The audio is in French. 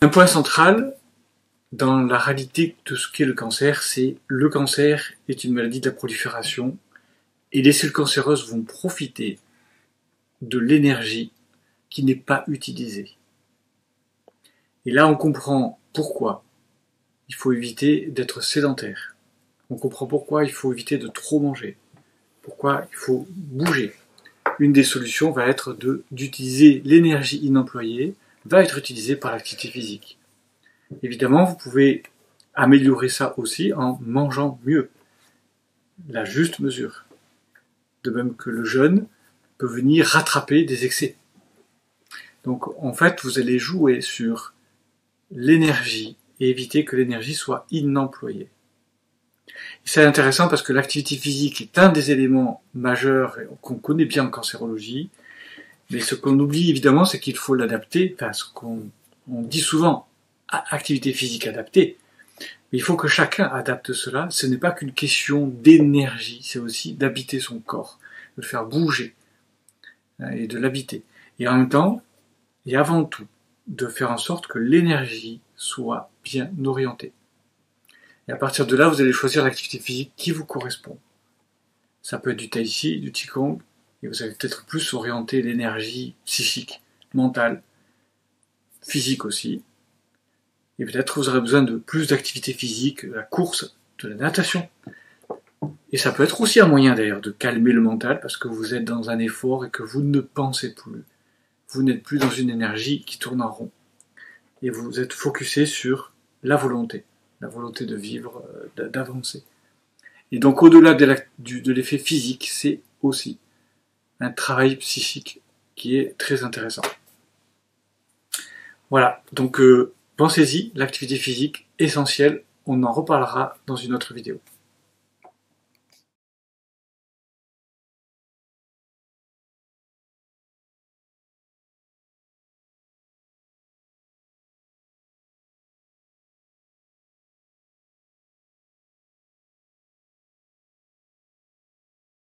Un point central dans la réalité de ce qu'est le cancer est une maladie de la prolifération et les cellules cancéreuses vont profiter de l'énergie qui n'est pas utilisée. Et là, on comprend pourquoi il faut éviter d'être sédentaire. On comprend pourquoi il faut éviter de trop manger. Pourquoi il faut bouger. Une des solutions va être d'utiliser l'énergie inemployée, va être utilisée par l'activité physique. Évidemment, vous pouvez améliorer ça aussi en mangeant mieux, la juste mesure. De même que le jeûne peut venir rattraper des excès. Donc en fait, vous allez jouer sur l'énergie et éviter que l'énergie soit inemployée. C'est intéressant parce que l'activité physique est un des éléments majeurs qu'on connaît bien en cancérologie, mais ce qu'on oublie évidemment, c'est qu'il faut l'adapter, enfin ce qu'on dit souvent, activité physique adaptée, mais il faut que chacun adapte cela. Ce n'est pas qu'une question d'énergie, c'est aussi d'habiter son corps, de le faire bouger et de l'habiter. Et en même temps, et avant tout, de faire en sorte que l'énergie soit bien orientée. Et à partir de là, vous allez choisir l'activité physique qui vous correspond. Ça peut être du tai chi, du qigong, et vous allez peut-être plus orienter l'énergie psychique, mentale, physique aussi. Et peut-être vous aurez besoin de plus d'activité physique, de la course, de la natation. Et ça peut être aussi un moyen d'ailleurs de calmer le mental parce que vous êtes dans un effort et que vous ne pensez plus. Vous n'êtes plus dans une énergie qui tourne en rond. Et vous êtes focusé sur la volonté de vivre, d'avancer. Et donc au-delà de l'effet physique, c'est aussi un travail psychique qui est très intéressant. Voilà, donc pensez-y, l'activité physique essentielle, on en reparlera dans une autre vidéo.